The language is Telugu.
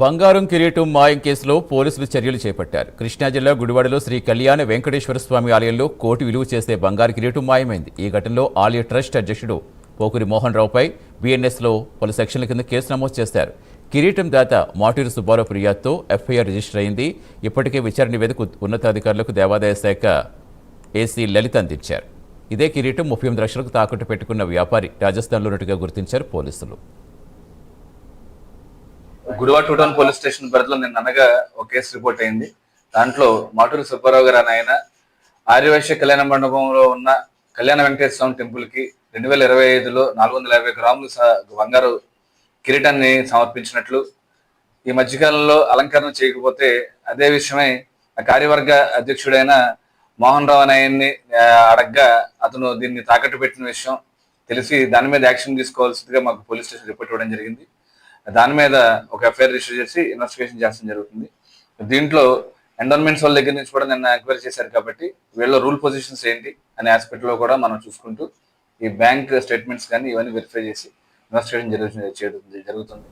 బంగారం కిరీటం మాయం కేసులో పోలీసులు చర్యలు చేపట్టారు. కృష్ణా జిల్లా గుడివాడలో శ్రీ కళ్యాణ వెంకటేశ్వర స్వామి ఆలయంలో కోటి విలువ చేసే బంగారు కిరీటం మాయమైంది. ఈ ఘటనలో ఆలయ ట్రస్ట్ అధ్యక్షుడు పోకురి మోహన్ రావుపై బిఎన్ఎస్లో పలు సెక్షన్ల కింద కేసు నమోదు చేశారు. కిరీటం దాత మాటూరి సుబ్బారావు ఫిర్యాదుతో ఎఫ్ఐఆర్ రిజిస్టర్ అయింది. ఇప్పటికే విచారణ నివేదిక ఉన్నతాధికారులకు దేవాదాయ శాఖ ఏసీ లలిత అందించారు. ఇదే కిరీటం 38 లక్షలకు తాకట్టు పెట్టుకున్న వ్యాపారి రాజస్థాన్లో ఉన్నట్టుగా గుర్తించారు పోలీసులు. Gudivada two town police station పరిధిలో నిన్న అనగా ఒక కేసు రిపోర్ట్ అయింది. దాంట్లో మాటూరి సుబ్బారావు గారు అని ఆయన ఆర్యవైశ్య కళ్యాణ మండపంలో ఉన్న కళ్యాణ వెంకటేశ్వర స్వామి టెంపుల్ కి 2025లో 450 గ్రాములు బంగారు కిరీటాన్ని సమర్పించినట్లు, ఈ మధ్యకాలంలో అలంకరణ చేయకపోతే అదే విషయమై ఆ కార్యవర్గ అధ్యక్షుడైన మోహన్ రావు అని ఆయన్ని అడగ్గా అతను దీన్ని తాకట్టు పెట్టిన విషయం తెలిసి దాని మీద యాక్షన్ తీసుకోవాల్సిందిగా మాకు పోలీస్ స్టేషన్ రిపోర్ట్ ఇవ్వడం జరిగింది. దాని మీద ఒక ఎఫ్ఐఆర్ రిజిస్టర్ చేసి ఇన్వెస్టిగేషన్ చేస్తడం జరుగుతుంది. దీంట్లో ఎండోన్మెంట్స్ వాళ్ళ దగ్గర నుంచి కూడా నిన్న ఎంక్వైరీ చేశారు కాబట్టి వీళ్ళ రూల్ పొజిషన్స్ ఏంటి అనే ఆస్పెక్ట్ లో కూడా మనం చూసుకుంటూ ఈ బ్యాంక్ స్టేట్మెంట్స్ కానీ ఇవన్నీ వెరిఫై చేసి ఇన్వెస్టిగేషన్ జరుగుతుంది.